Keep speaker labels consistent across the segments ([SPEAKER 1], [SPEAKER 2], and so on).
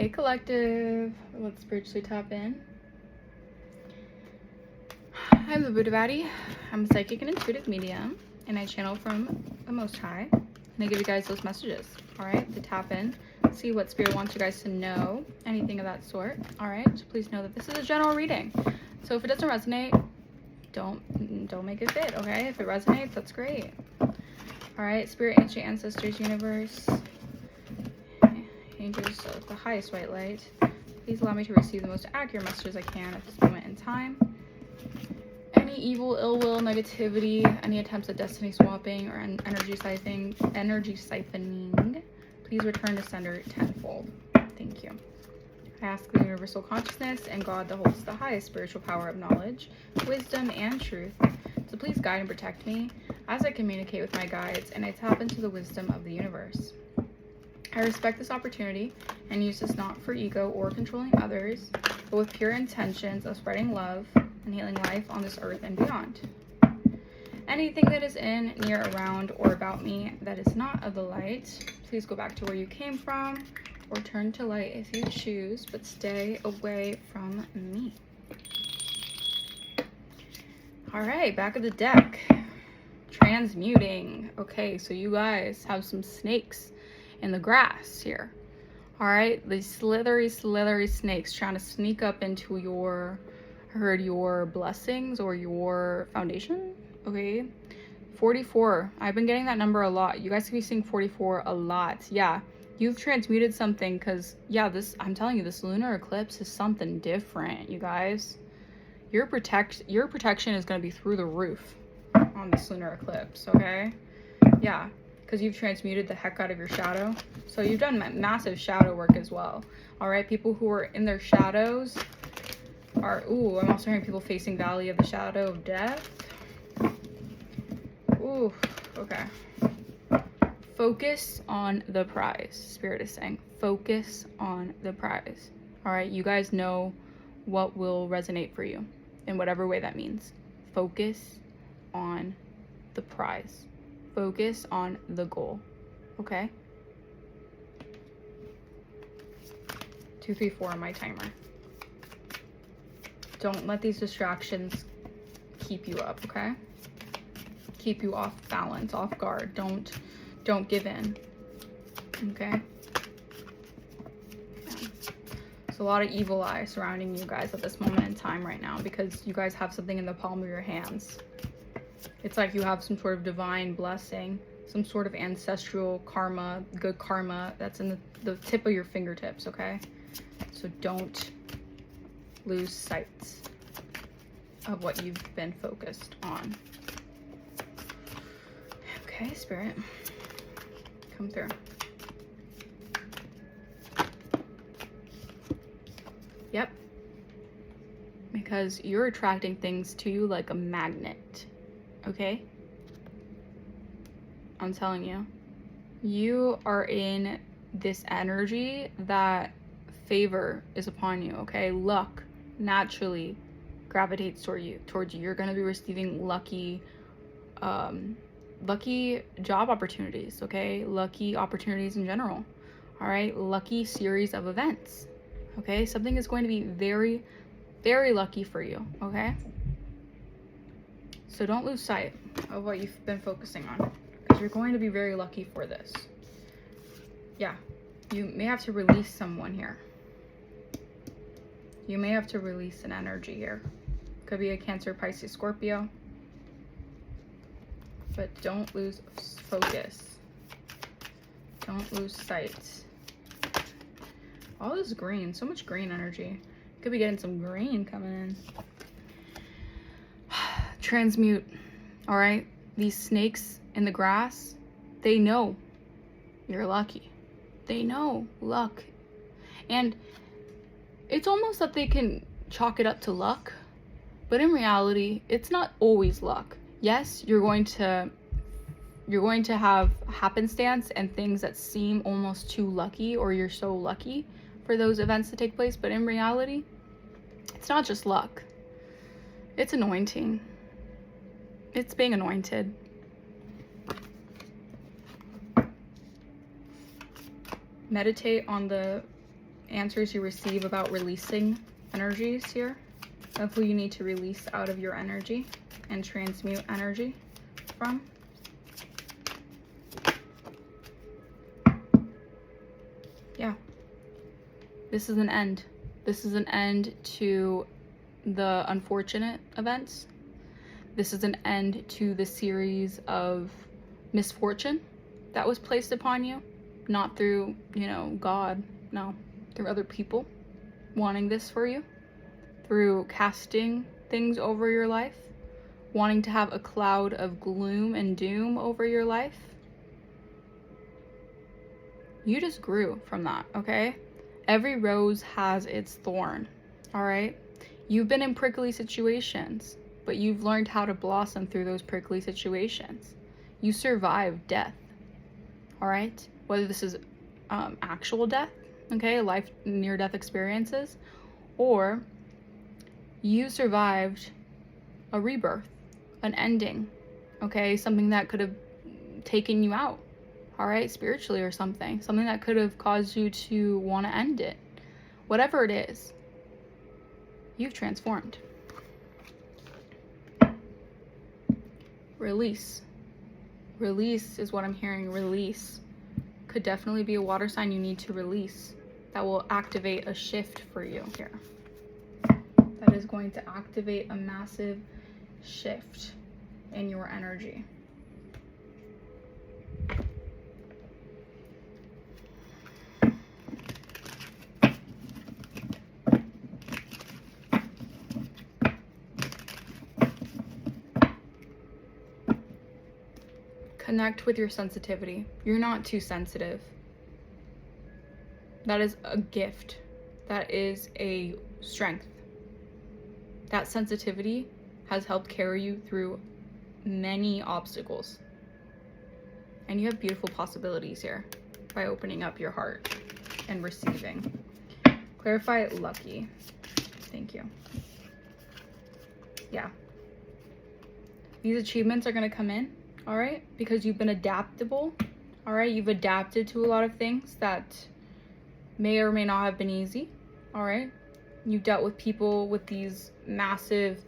[SPEAKER 1] Hey collective, let's spiritually tap in. I'm the Buddha Baddie. I'm a psychic and intuitive medium, and I channel from the Most High. And I give you guys those messages, all right, to tap in, see what Spirit wants you guys to know, anything of that sort, all right? So please know that this is a general reading. So if it doesn't resonate, don't make it fit, okay? If it resonates, that's great. All right, Spirit, ancient ancestors, universe, angels of the highest white light, please allow me to receive the most accurate messages I can at this moment in time. Any evil, ill will, negativity, any attempts at destiny swapping or energy siphoning, please return to sender tenfold. Thank you. I ask the universal consciousness and God that holds the highest spiritual power of knowledge, wisdom, and truth to please guide and protect me as I communicate with my guides and I tap into the wisdom of the universe. I respect this opportunity and use this not for ego or controlling others, but with pure intentions of spreading love and healing life on this earth and beyond. Anything that is in, near, around, or about me that is not of the light, please go back to where you came from, or turn to light if you choose, but stay away from me. All right, back of the deck. Transmuting. Okay, so you guys have some snakes in the grass here. All right, these slithery snakes trying to sneak up into your, I heard, your blessings or your foundation. Okay, 44. I've been getting that number a lot. You guys can be seeing 44 a lot. Yeah, you've transmuted something, because yeah, this, I'm telling you, this lunar eclipse is something different, you guys. Your protection is going to be through the roof on this lunar eclipse. Okay, yeah, because you've transmuted the heck out of your shadow. So you've done massive shadow work as well. All right, people who are in their shadows are, ooh, I'm also hearing people facing valley of the shadow of death. Ooh, okay. Focus on the prize. Spirit is saying, focus on the prize. All right, you guys know what will resonate for you in whatever way that means. Focus on the prize. Focus on the goal, okay? 2, 3, 4 on my timer. Don't let these distractions keep you up, okay? Keep you off balance, off guard. Don't give in, okay? Yeah. There's a lot of evil eye surrounding you guys at this moment in time right now, because you guys have something in the palm of your hands. It's like you have some sort of divine blessing, some sort of ancestral karma, good karma that's in the tip of your fingertips, okay? So don't lose sight of what you've been focused on. Okay, Spirit, come through. Yep. Because you're attracting things to you like a magnet. Okay, I'm telling you, you are in this energy that favor is upon you. Okay, luck naturally gravitates towards you. You're going to be receiving lucky job opportunities. Okay, lucky opportunities in general. All right, lucky series of events. Okay, something is going to be very, very lucky for you. Okay, so don't lose sight of what you've been focusing on, because you're going to be very lucky for this. Yeah, you may have to release someone here. You may have to release an energy here. Could be a Cancer, Pisces, Scorpio. But don't lose focus. Don't lose sight. All this green, so much green energy. Could be getting some green coming in. Transmute. All right, these snakes in the grass, they know you're lucky. They know luck. And it's almost that they can chalk it up to luck, but in reality, it's not always luck. Yes, you're going to have happenstance and things that seem almost too lucky, or you're so lucky for those events to take place, but in reality, it's not just luck. It's anointing. It's being anointed. Meditate on the answers you receive about releasing energies here of who you need to release out of your energy and transmute energy from. Yeah. This is an end. This is an end to the unfortunate events. This is an end to the series of misfortune that was placed upon you. Not through, you know, God, no, through other people wanting this for you, through casting things over your life, wanting to have a cloud of gloom and doom over your life. You just grew from that, okay? Every rose has its thorn, all right? You've been in prickly situations, but you've learned how to blossom through those prickly situations. You survived death, all right? Whether this is actual death, okay, life near-death experiences, or you survived a rebirth, an ending, okay, something that could have taken you out, all right, spiritually or something that could have caused you to want to end it. Whatever it is, you've transformed. Release. Release is what I'm hearing. Release could definitely be a water sign you need to release. That will activate a shift for you here. That is going to activate a massive shift in your energy. Connect with your sensitivity. You're not too sensitive. That is a gift. That is a strength. That sensitivity has helped carry you through many obstacles. And you have beautiful possibilities here by opening up your heart and receiving. Clarify lucky. Thank you. Yeah. These achievements are going to come in. All right, because you've been adaptable. All right, you've adapted to a lot of things that may or may not have been easy. All right, you've dealt with people with these massive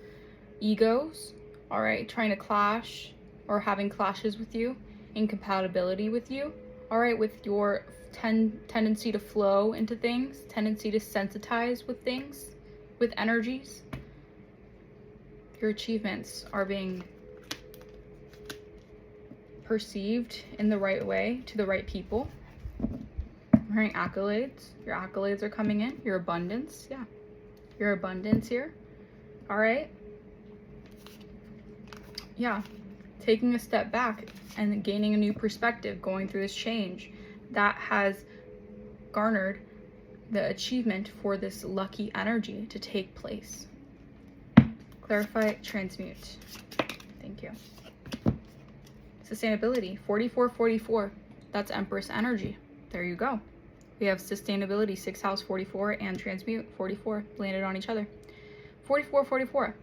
[SPEAKER 1] egos. All right, trying to clash or having clashes with you, incompatibility with you. All right, with your tendency to flow into things, tendency to sensitize with things, with energies. Your achievements are being perceived in the right way to the right people. I'm hearing accolades. Your accolades are coming in. Your abundance. Yeah. Your abundance here. All right. Yeah. Taking a step back and gaining a new perspective, going through this change that has garnered the achievement for this lucky energy to take place. Clarify, transmute. Thank you. Sustainability, 4444. That's Empress energy. There you go. We have sustainability, 6th house 44 and transmute 44 landed on each other. 4444.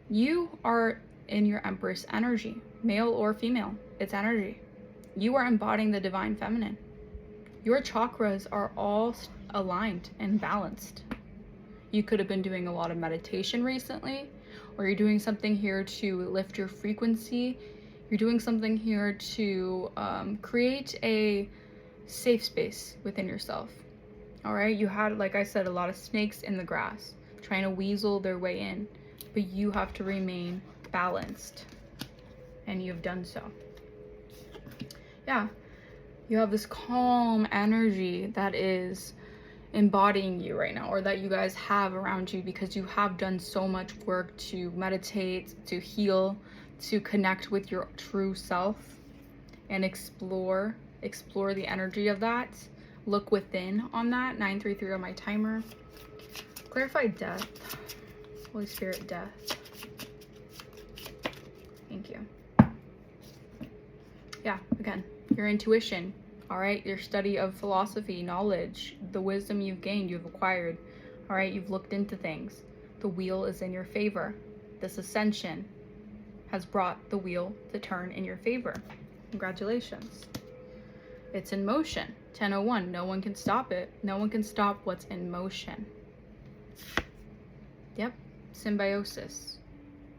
[SPEAKER 1] You are in your Empress energy, male or female. It's energy. You are embodying the divine feminine. Your chakras are all aligned and balanced. You could have been doing a lot of meditation recently, or you're doing something here to lift your frequency. You're doing something here to create a safe space within yourself. All right, you had, like I said, a lot of snakes in the grass trying to weasel their way in, but you have to remain balanced, and you've done so. Yeah, you have this calm energy that is embodying you right now, or that you guys have around you, because you have done so much work to meditate, to heal, to connect with your true self and explore the energy of that. Look within on that. 933 on my timer. Clarify death. Holy Spirit, death. Thank you. Yeah, again, your intuition, all right? Your study of philosophy, knowledge, the wisdom you've gained, you've acquired, all right? You've looked into things. The wheel is in your favor. This ascension has brought the wheel to turn in your favor. Congratulations. It's in motion. 1001, no one can stop it. No one can stop what's in motion. Yep, symbiosis.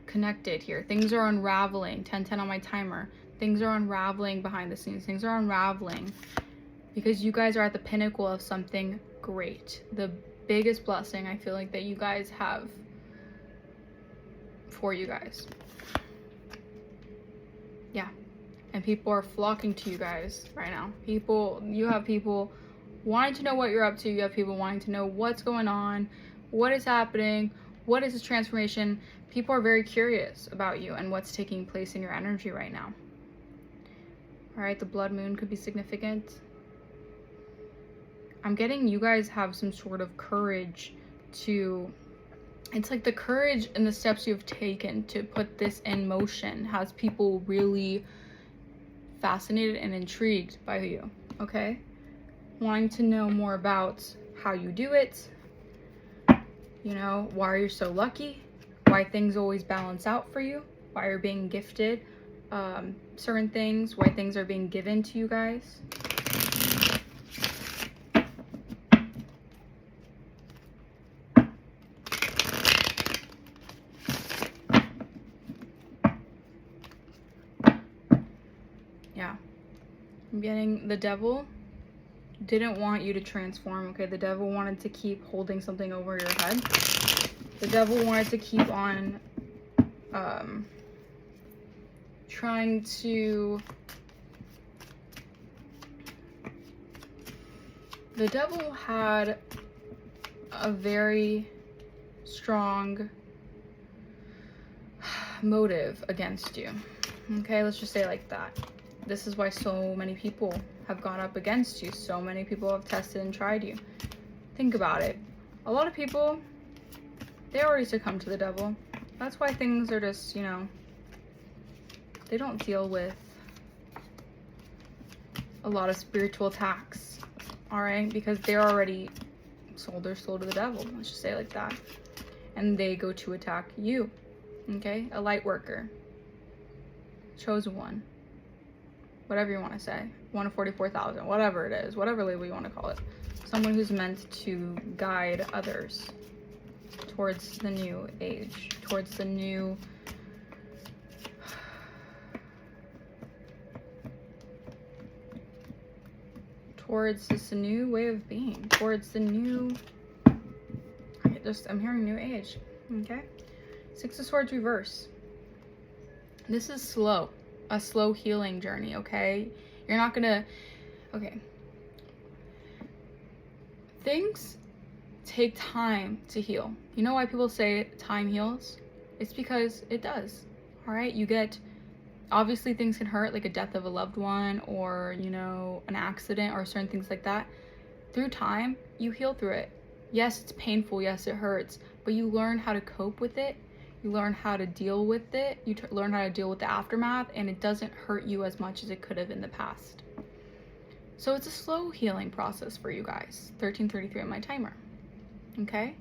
[SPEAKER 1] Connected here. Things are unraveling. 1010 on my timer. Things are unraveling behind the scenes. Things are unraveling because you guys are at the pinnacle of something great. The biggest blessing I feel like that you guys have for you guys. Yeah. And people are flocking to you guys right now. You have people wanting to know what you're up to. You have people wanting to know what's going on, what is happening, what is this transformation. People are very curious about you and what's taking place in your energy right now. All right, the blood moon could be significant. I'm getting you guys have some sort of courage to, it's like the courage and the steps you've taken to put this in motion has people really fascinated and intrigued by you, okay? Wanting to know more about how you do it, you know, why you're so lucky, why things always balance out for you, why you're being gifted certain things, why things are being given to you guys. Yeah, I'm getting the devil didn't want you to transform, okay? The devil wanted to keep holding something over your head. The devil wanted to keep on trying to, the devil had a very strong motive against you, okay? Let's just say it like that. This is why so many people have gone up against you. So many people have tested and tried you. Think about it. A lot of people, they already succumb to the devil. That's why things are just, you know, they don't deal with a lot of spiritual attacks, all right? Because they're already sold their soul to the devil. Let's just say it like that. And they go to attack you, okay? A light worker, chosen one, whatever you want to say, 1 of 44,000, whatever it is, whatever label you want to call it. Someone who's meant to guide others towards the new age, towards the new towards this new way of being, towards the new, I'm hearing new age, okay? 6 of Swords reverse. This is slow, a slow healing journey, okay? You're not gonna, okay. Things take time to heal. You know why people say time heals? It's because it does, all right? You get, obviously things can hurt, like a death of a loved one or, you know, an accident or certain things like that. Through time, you heal through it. Yes, it's painful. Yes, it hurts. But you learn how to cope with it. You learn how to deal with it. You learn how to deal with the aftermath, and it doesn't hurt you as much as it could have in the past. So it's a slow healing process for you guys. 1333 on my timer. Okay?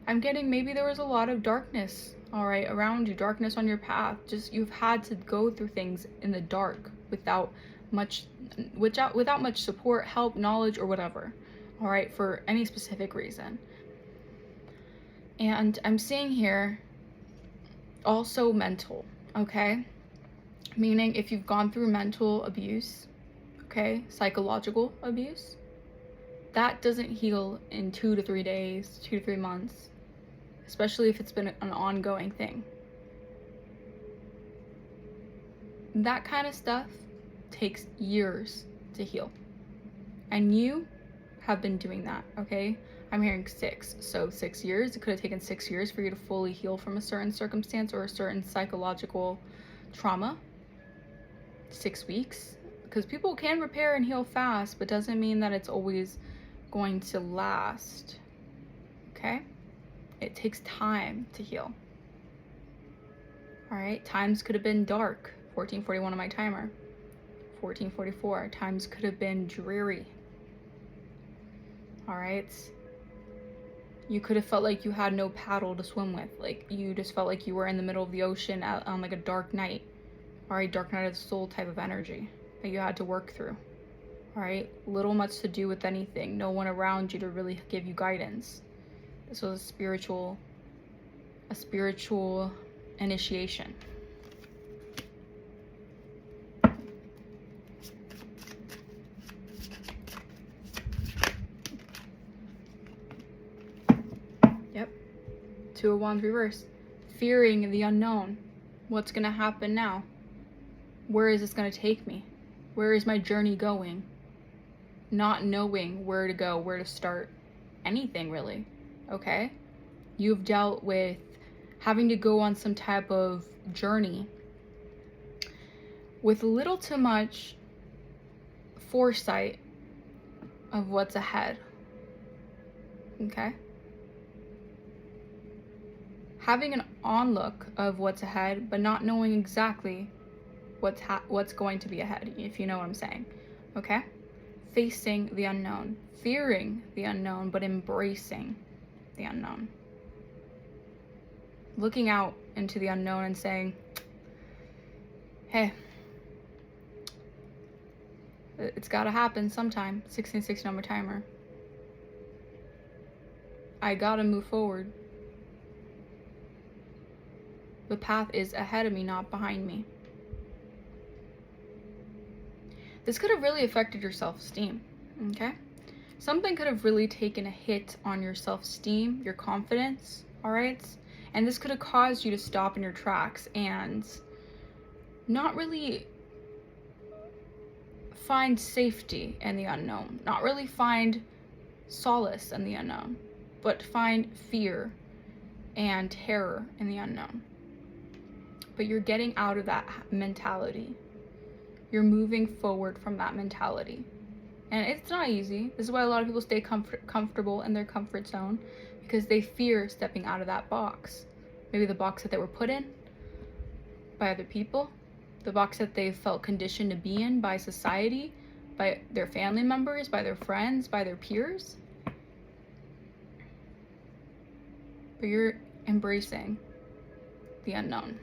[SPEAKER 1] I'm getting maybe there was a lot of darkness, all right, around you, darkness on your path. Just you've had to go through things in the dark without much support, help, knowledge, or whatever, all right, for any specific reason. And I'm seeing here also mental, okay? Meaning if you've gone through mental abuse, okay, psychological abuse, that doesn't heal in 2 to 3 days, 2 to 3 months, especially if it's been an ongoing thing. That kind of stuff takes years to heal. And you have been doing that, okay? I'm hearing 6. So 6 years. It could have taken 6 years for you to fully heal from a certain circumstance or a certain psychological trauma. 6 weeks. Because people can repair and heal fast, but doesn't mean that it's always going to last. Okay? It takes time to heal. All right? Times could have been dark. 1441 on my timer. 1444. Times could have been dreary. All right? You could have felt like you had no paddle to swim with. Like you just felt like you were in the middle of the ocean on like a dark night. All right? Dark night of the soul type of energy that you had to work through. All right, little much to do with anything. No one around you to really give you guidance. This was a spiritual initiation. Yep. Two of Wands reversed. Fearing the unknown. What's going to happen now? Where is this going to take me? Where is my journey going? Not knowing where to go, where to start, anything really. Okay? You've dealt with having to go on some type of journey with little to much foresight of what's ahead. Okay? Having an onlook of what's ahead, but not knowing exactly what's going to be ahead, if you know what I'm saying. Okay? Facing the unknown, fearing the unknown, but embracing the unknown. Looking out into the unknown and saying, hey, it's got to happen sometime. 1660 number timer. I got to move forward. The path is ahead of me, not behind me. This could have really affected your self-esteem, okay? Something could have really taken a hit on your self-esteem, your confidence, all right? And this could have caused you to stop in your tracks and not really find safety in the unknown, not really find solace in the unknown, but find fear and terror in the unknown. But you're getting out of that mentality. You're moving forward from that mentality. And it's not easy. This is why a lot of people stay comfortable in their comfort zone, because they fear stepping out of that box. Maybe the box that they were put in by other people, the box that they felt conditioned to be in by society, by their family members, by their friends, by their peers. But you're embracing the unknown.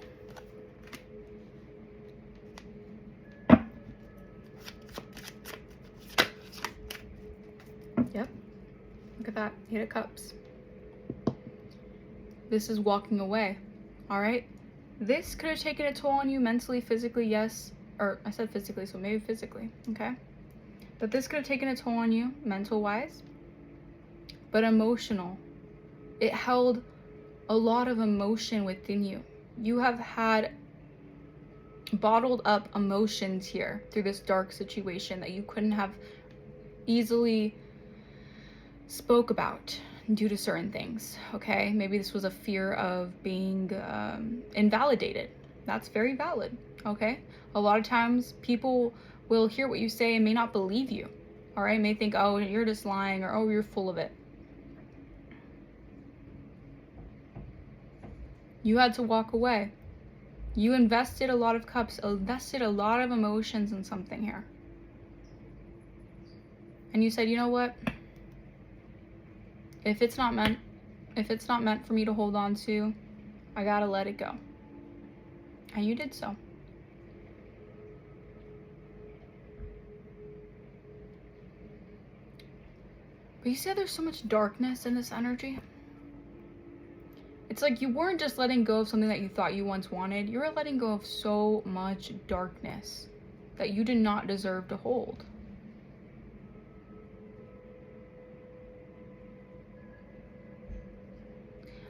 [SPEAKER 1] Yep. Look at that. Eight of Cups. This is walking away. All right? This could have taken a toll on you mentally, physically, yes. Or I said physically, so maybe physically. Okay? But this could have taken a toll on you, mental-wise. But emotional. It held a lot of emotion within you. You have had bottled up emotions here through this dark situation that you couldn't have easily spoke about due to certain things. Okay, maybe this was a fear of being invalidated. That's very valid. Okay, a lot of times people will hear what you say and may not believe you. All right, may think, oh, you're just lying, or oh, you're full of it. You had to walk away. You invested a lot of cups, invested a lot of emotions in something here. And you said, you know what? If it's not meant for me to hold on to, I gotta let it go. And you did so. But you see how there's so much darkness in this energy? It's like you weren't just letting go of something that you thought you once wanted. You were letting go of so much darkness that you did not deserve to hold.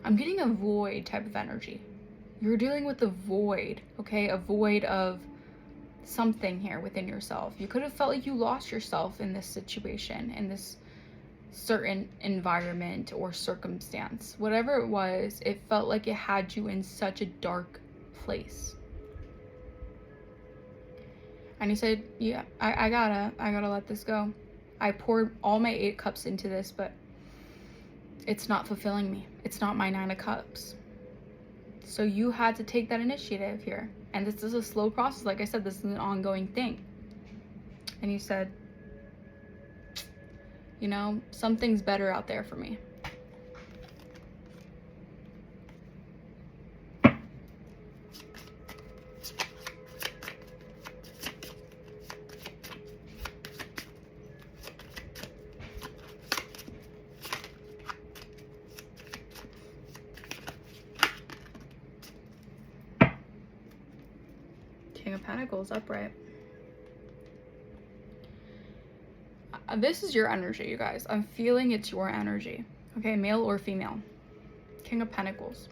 [SPEAKER 1] I'm getting a void type of energy. You're dealing with a void, okay? A void of something here within yourself. You could have felt like you lost yourself in this situation, in this certain environment or circumstance. Whatever it was, it felt like it had you in such a dark place. And you said, yeah, I gotta let this go. I poured all my 8 cups into this, but it's not fulfilling me. It's not my 9 of Cups. So you had to take that initiative here. And this is a slow process. Like I said, this is an ongoing thing. And you said, you know, something's better out there for me. Pentacles upright. This is your energy, you guys. I'm feeling it's your energy. Okay, male or female. King of Pentacles.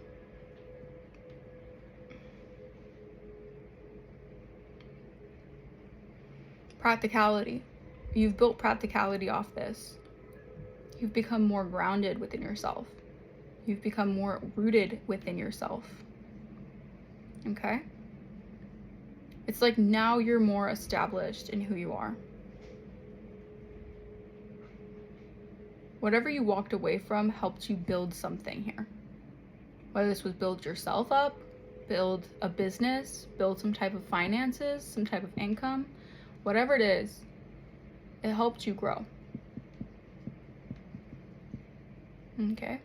[SPEAKER 1] Practicality. You've built practicality off this. You've become more grounded within yourself. You've become more rooted within yourself. Okay? It's like now you're more established in who you are. Whatever you walked away from helped you build something here. Whether this was build yourself up, build a business, build some type of finances, some type of income, whatever it is, it helped you grow. Okay?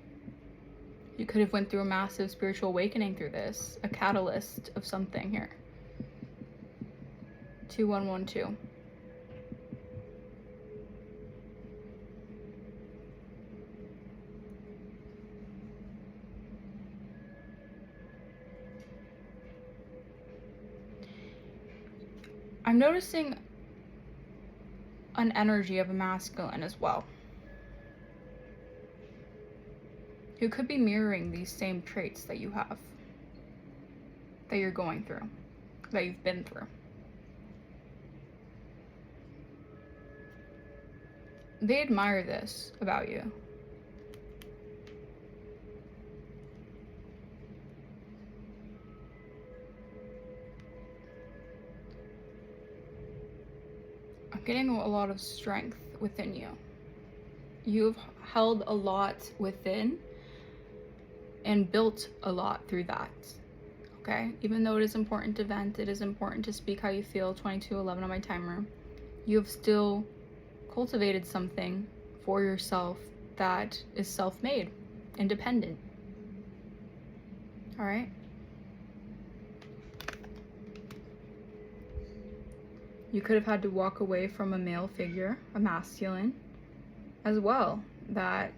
[SPEAKER 1] You could have went through a massive spiritual awakening through this, a catalyst of something here. 2112. I'm noticing an energy of a masculine as well. Who could be mirroring these same traits that you have, that you're going through, that you've been through. They admire this about you. I'm getting a lot of strength within you. You've held a lot within and built a lot through that. Okay? Even though it is important to vent, it is important to speak how you feel, 2211 on my timer, you have still cultivated something for yourself that is self-made, independent. All right? You could have had to walk away from a male figure, a masculine, as well, that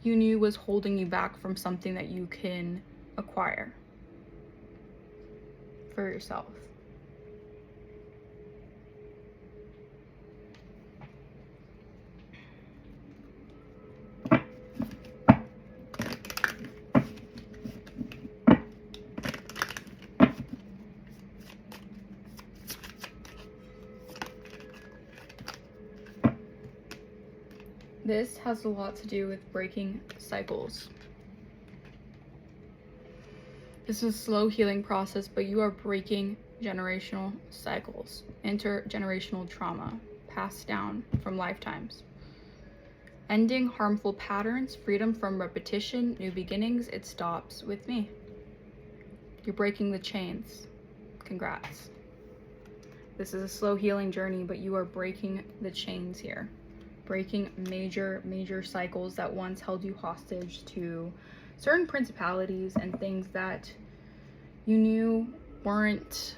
[SPEAKER 1] you knew was holding you back from something that you can acquire for yourself. This has a lot to do with breaking cycles. This is a slow healing process, but you are breaking generational cycles, intergenerational trauma passed down from lifetimes. Ending harmful patterns, freedom from repetition, new beginnings, it stops with me. You're breaking the chains. Congrats. This is a slow healing journey, but you are breaking the chains here. Breaking major cycles that once held you hostage to certain principalities and things that you knew weren't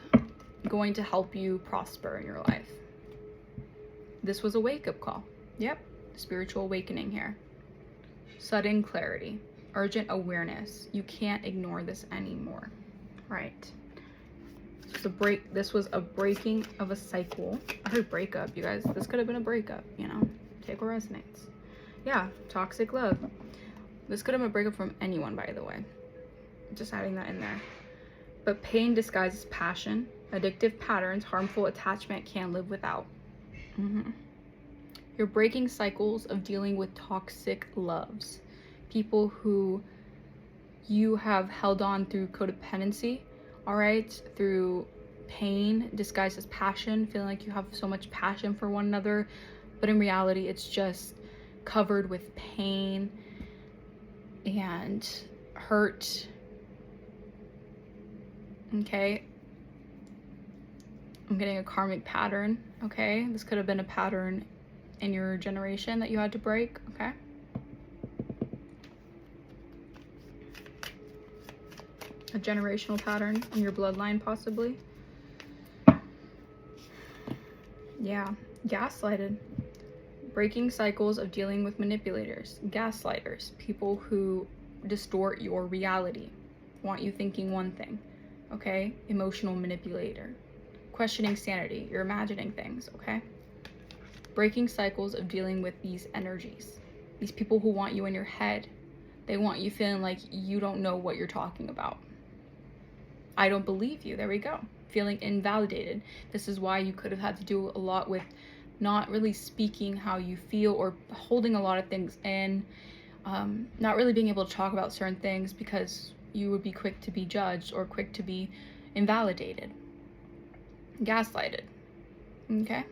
[SPEAKER 1] going to help you prosper in your life. This was a wake-up call. Yep, spiritual awakening here. Sudden clarity, urgent awareness. You can't ignore this anymore. Right. This was a breaking of a cycle. I heard breakup, you guys. This could have been a breakup, you know. Take what resonates. Yeah, toxic love. This could have been a breakup from anyone, by the way. Just adding that in there. But pain disguises passion. Addictive patterns, harmful attachment can't live without. You're breaking cycles of dealing with toxic loves. People who you have held on through codependency, all right? Through pain disguised as passion, feeling like you have so much passion for one another, but in reality, it's just covered with pain and hurt. Okay. I'm getting a karmic pattern. Okay. This could have been a pattern in your generation that you had to break. Okay. A generational pattern in your bloodline, possibly. Yeah. Gaslighted. Breaking cycles of dealing with manipulators, gaslighters, people who distort your reality. want you thinking one thing, okay? Emotional manipulator. Questioning sanity. You're imagining things, okay? Breaking cycles of dealing with these energies. These people who want you in your head. They want you feeling like you don't know what you're talking about. I don't believe you. There we go. Feeling invalidated. This is why you could have had to do a lot with not really speaking how you feel, or holding a lot of things in, not really being able to talk about certain things because you would be quick to be judged or quick to be invalidated, gaslighted. Okay.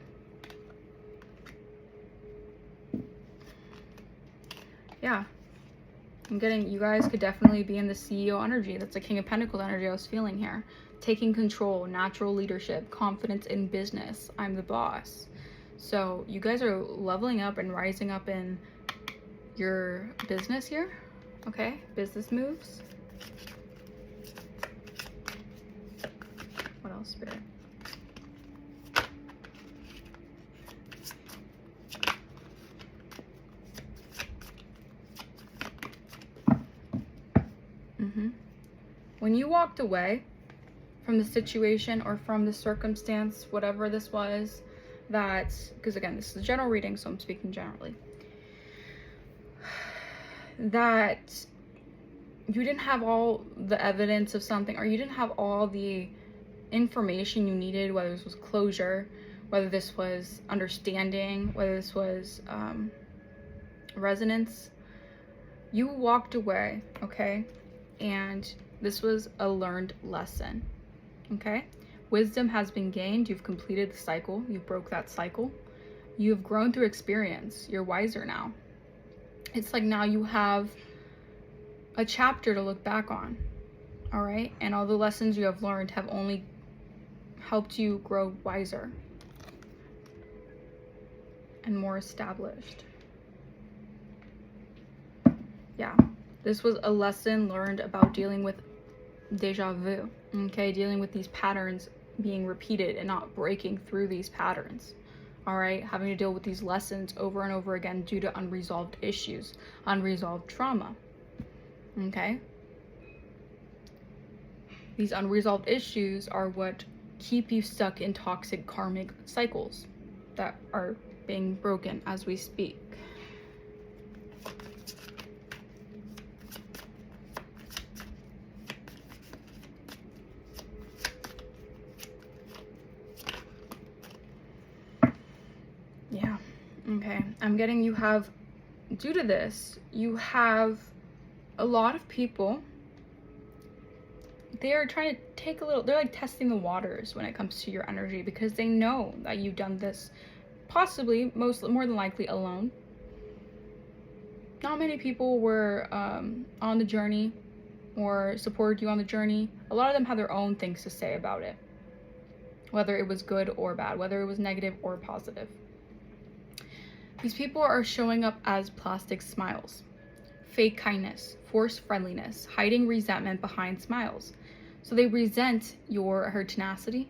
[SPEAKER 1] Yeah. I'm getting, you guys could definitely be in the CEO energy. That's the King of Pentacles energy I was feeling here. Taking control, natural leadership, confidence in business. I'm the boss. So you guys are leveling up and rising up in your business here. Okay, business moves. What else, Spirit? When you walked away from the situation or from the circumstance, whatever this was, that, because again, this is a general reading, so I'm speaking generally, that you didn't have all the evidence of something, or you didn't have all the information you needed, whether this was closure, whether this was understanding, whether this was resonance. You walked away, okay? And this was a learned lesson, okay? Wisdom has been gained. You've completed the cycle. You broke that cycle. You've grown through experience. You're wiser now. It's like now you have a chapter to look back on, all right? And all the lessons you have learned have only helped you grow wiser and more established. Yeah, this was a lesson learned about dealing with deja vu, okay? Dealing with these patterns being repeated and not breaking through these patterns, all right? Having to deal with these lessons over and over again due to unresolved issues, unresolved trauma, okay? These unresolved issues are what keep you stuck in toxic karmic cycles that are being broken as we speak. Yeah, okay. I'm getting you have, due to this, you have a lot of people, they are trying to take a little, they're like testing the waters when it comes to your energy, because they know that you've done this possibly, more than likely alone. Not many people were on the journey or supported you on the journey. A lot of them have their own things to say about it, whether it was good or bad, whether it was negative or positive. These people are showing up as plastic smiles, fake kindness, forced friendliness, hiding resentment behind smiles. So they resent her tenacity,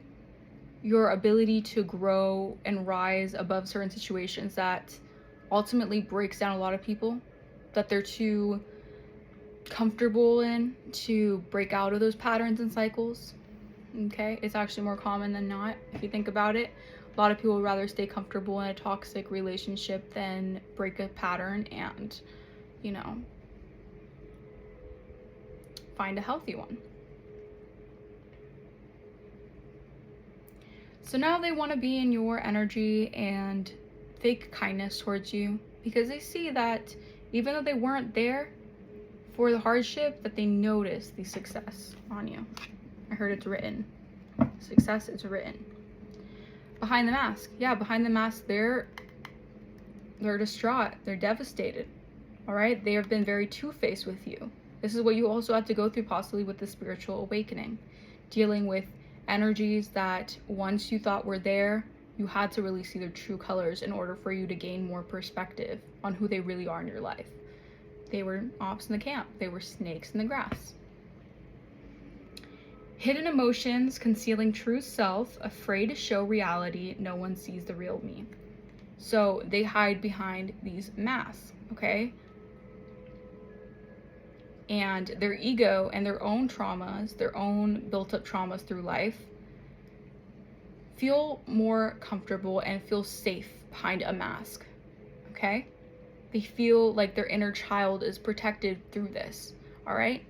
[SPEAKER 1] your ability to grow and rise above certain situations that ultimately breaks down a lot of people, that they're too comfortable in to break out of those patterns and cycles. Okay, it's actually more common than not if you think about it. A lot of people would rather stay comfortable in a toxic relationship than break a pattern and, you know, find a healthy one. So now they want to be in your energy and fake kindness towards you, because they see that even though they weren't there for the hardship, that they notice the success on you. I heard it's written. Success is written. Behind the mask. Yeah, behind the mask, they're distraught. They're devastated. All right? They have been very two-faced with you. This is what you also have to go through possibly with the spiritual awakening. Dealing with energies that once you thought were there, you had to really see their true colors in order for you to gain more perspective on who they really are in your life. They were ops in the camp. They were snakes in the grass. Hidden emotions, concealing true self, afraid to show reality, no one sees the real me. So they hide behind these masks, okay? and their ego and their own traumas, their own built-up traumas through life, feel more comfortable and feel safe behind a mask, okay? They feel like their inner child is protected through this, all right?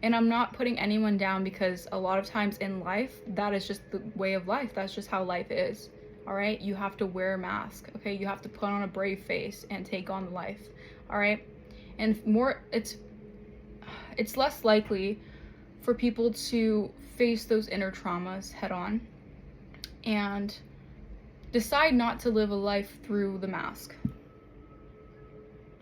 [SPEAKER 1] And I'm not putting anyone down, because a lot of times in life, that is just the way of life. That's just how life is, all right? You have to wear a mask, okay? You have to put on a brave face and take on life, all right? And it's less likely for people to face those inner traumas head on and decide not to live a life through the mask.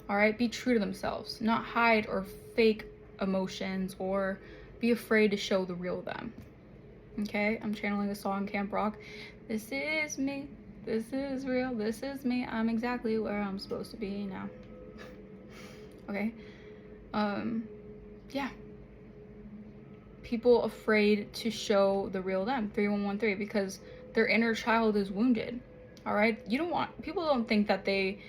[SPEAKER 1] All right, be true to themselves, not hide or fake emotions or be afraid to show the real them. Okay, I'm channeling the song Camp Rock. This is me, this is real, this is me, I'm exactly where I'm supposed to be now. Okay, yeah. People afraid to show the real them, 3113, because their inner child is wounded. All right, people don't think that they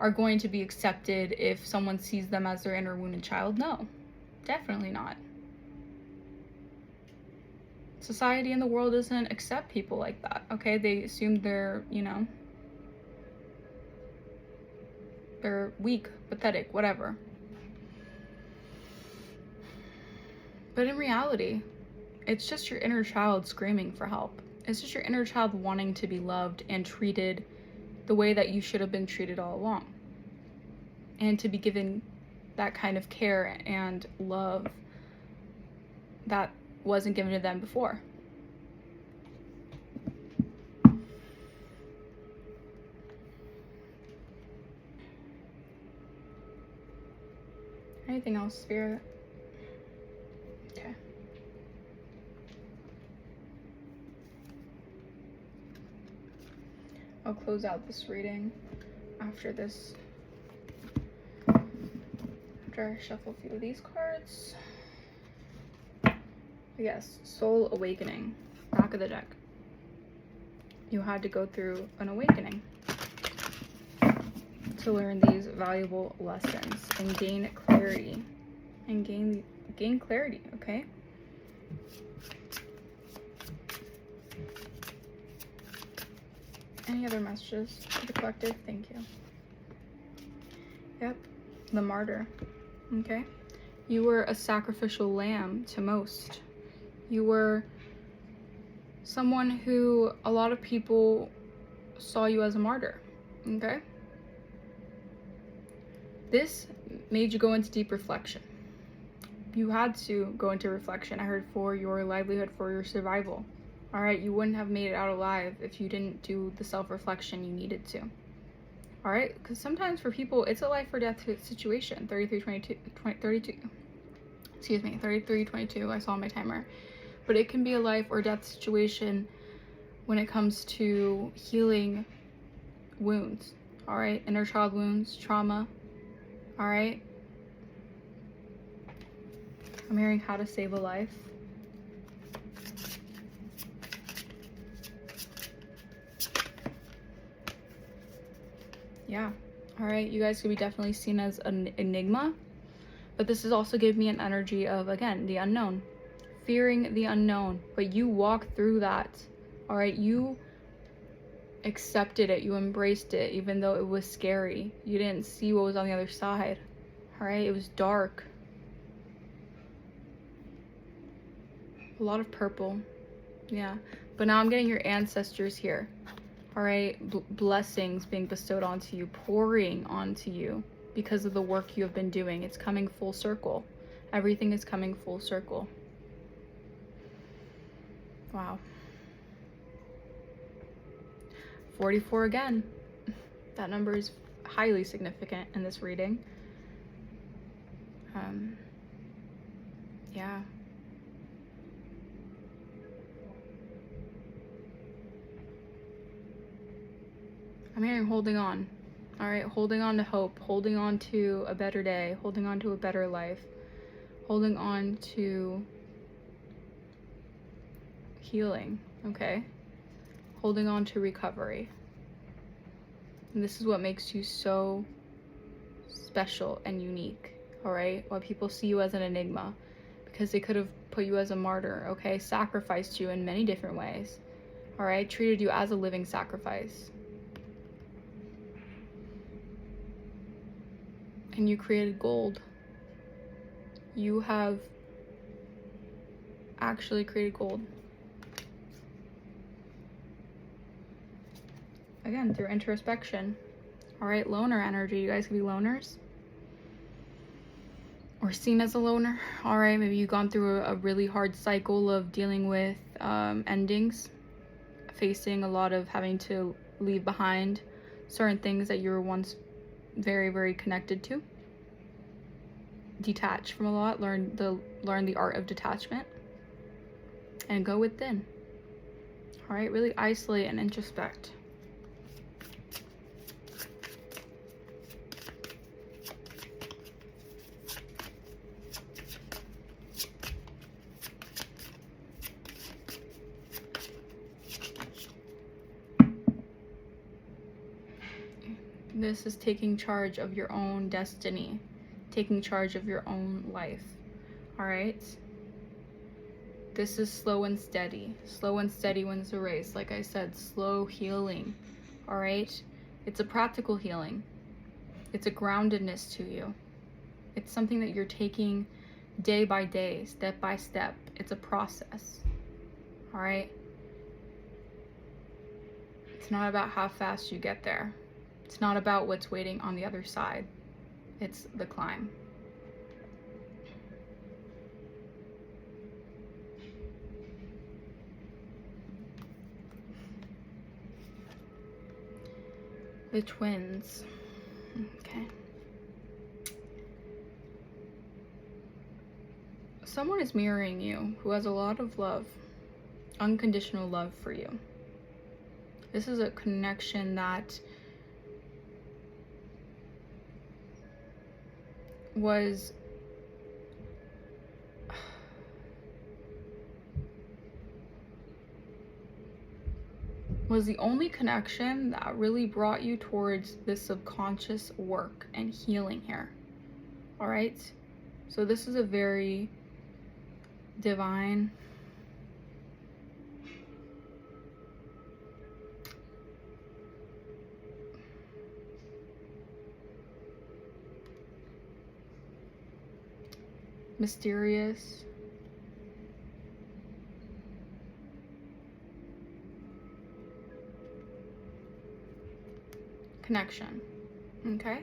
[SPEAKER 1] are going to be accepted if someone sees them as their inner wounded child. No, definitely not. Society and the world doesn't accept people like that, okay? They assume they're, they're weak, pathetic, whatever. But in reality, it's just your inner child screaming for help. It's just your inner child wanting to be loved and treated the way that you should have been treated all along. And to be given that kind of care and love that wasn't given to them before. Anything else, Spirit? Okay. I'll close out this reading after this. After I shuffle a few of these cards. Yes, Soul Awakening, back of the deck. You had to go through an awakening to learn these valuable lessons and gain clarity. And gain clarity, okay? Any other messages for the collective? Thank you. Yep, the martyr, okay? You were a sacrificial lamb to most. You were someone who a lot of people saw you as a martyr, okay? This made you go into deep reflection. You had to go into reflection, I heard, for your livelihood, for your survival. All right, you wouldn't have made it out alive if you didn't do the self-reflection you needed to. All right, because sometimes for people, it's a life or death situation. 3322, I saw my timer. But it can be a life or death situation when it comes to healing wounds, all right? Inner child wounds, trauma, all right? I'm hearing how to save a life. Yeah, all right, you guys could be definitely seen as an enigma, but this is also giving me an energy of, again, the unknown. Fearing the unknown, but you walked through that, all right? You accepted it, you embraced it, even though it was scary. You didn't see what was on the other side, all right? It was dark. A lot of purple, yeah. But now I'm getting your ancestors here, all right? Blessings being bestowed onto you, pouring onto you because of the work you have been doing. It's coming full circle. Everything is coming full circle. Wow. 44 again. That number is highly significant in this reading. Yeah. I'm hearing holding on. All right, holding on to hope, holding on to a better day, holding on to a better life, holding on to healing, okay? Holding on to recovery. And this is what makes you so special and unique, all right? Why people see you as an enigma, because they could have put you as a martyr, okay? Sacrificed you in many different ways, all right? Treated you as a living sacrifice. And you created gold. You have actually created gold. Again, through introspection. All right, loner energy. You guys could be loners or seen as a loner. All right, maybe you've gone through a really hard cycle of dealing with endings, facing a lot of having to leave behind certain things that you were once very, very connected to. Detach from a lot, learn the art of detachment, and go within. All right, really isolate and introspect. This is taking charge of your own destiny, taking charge of your own life. All right. This is slow and steady. Slow and steady wins the race. Like I said, slow healing. All right. It's a practical healing. It's a groundedness to you. It's something that you're taking day by day, step by step. It's a process. All right. It's not about how fast you get there. It's not about what's waiting on the other side. It's the climb. The twins. Okay. Someone is mirroring you who has a lot of love, unconditional love for you. This is a connection that was the only connection that really brought you towards this subconscious work and healing here. All right. So this is a very divine, mysterious, connection. Okay.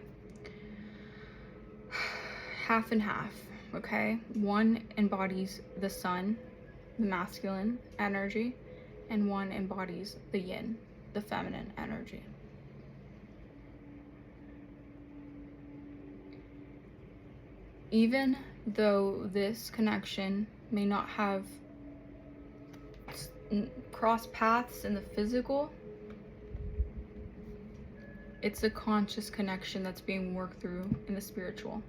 [SPEAKER 1] Half and half. Okay. One embodies the sun, the masculine energy, and one embodies the yin, the feminine energy. Even though this connection may not have crossed paths in the physical, it's a conscious connection that's being worked through in the spiritual.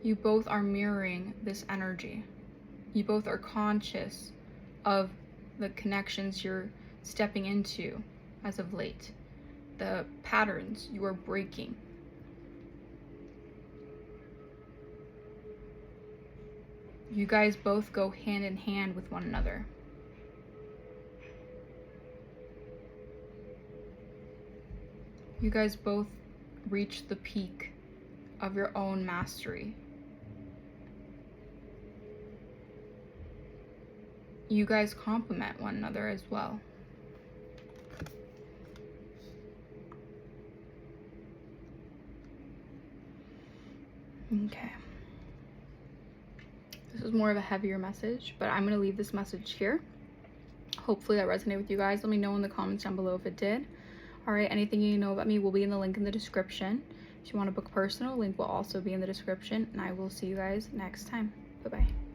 [SPEAKER 1] You both are mirroring this energy. You both are conscious of the connections you're stepping into as of late, the patterns you are breaking. You guys both go hand in hand with one another. You guys both reach the peak of your own mastery. You guys complement one another as well. Okay. This is more of a heavier message, but I'm going to leave this message here. Hopefully that resonated with you guys. Let me know in the comments down below if it did. All right, anything you know about me will be in the link in the description. If you want to book personal, link will also be in the description, and I will see you guys next time. Bye-bye.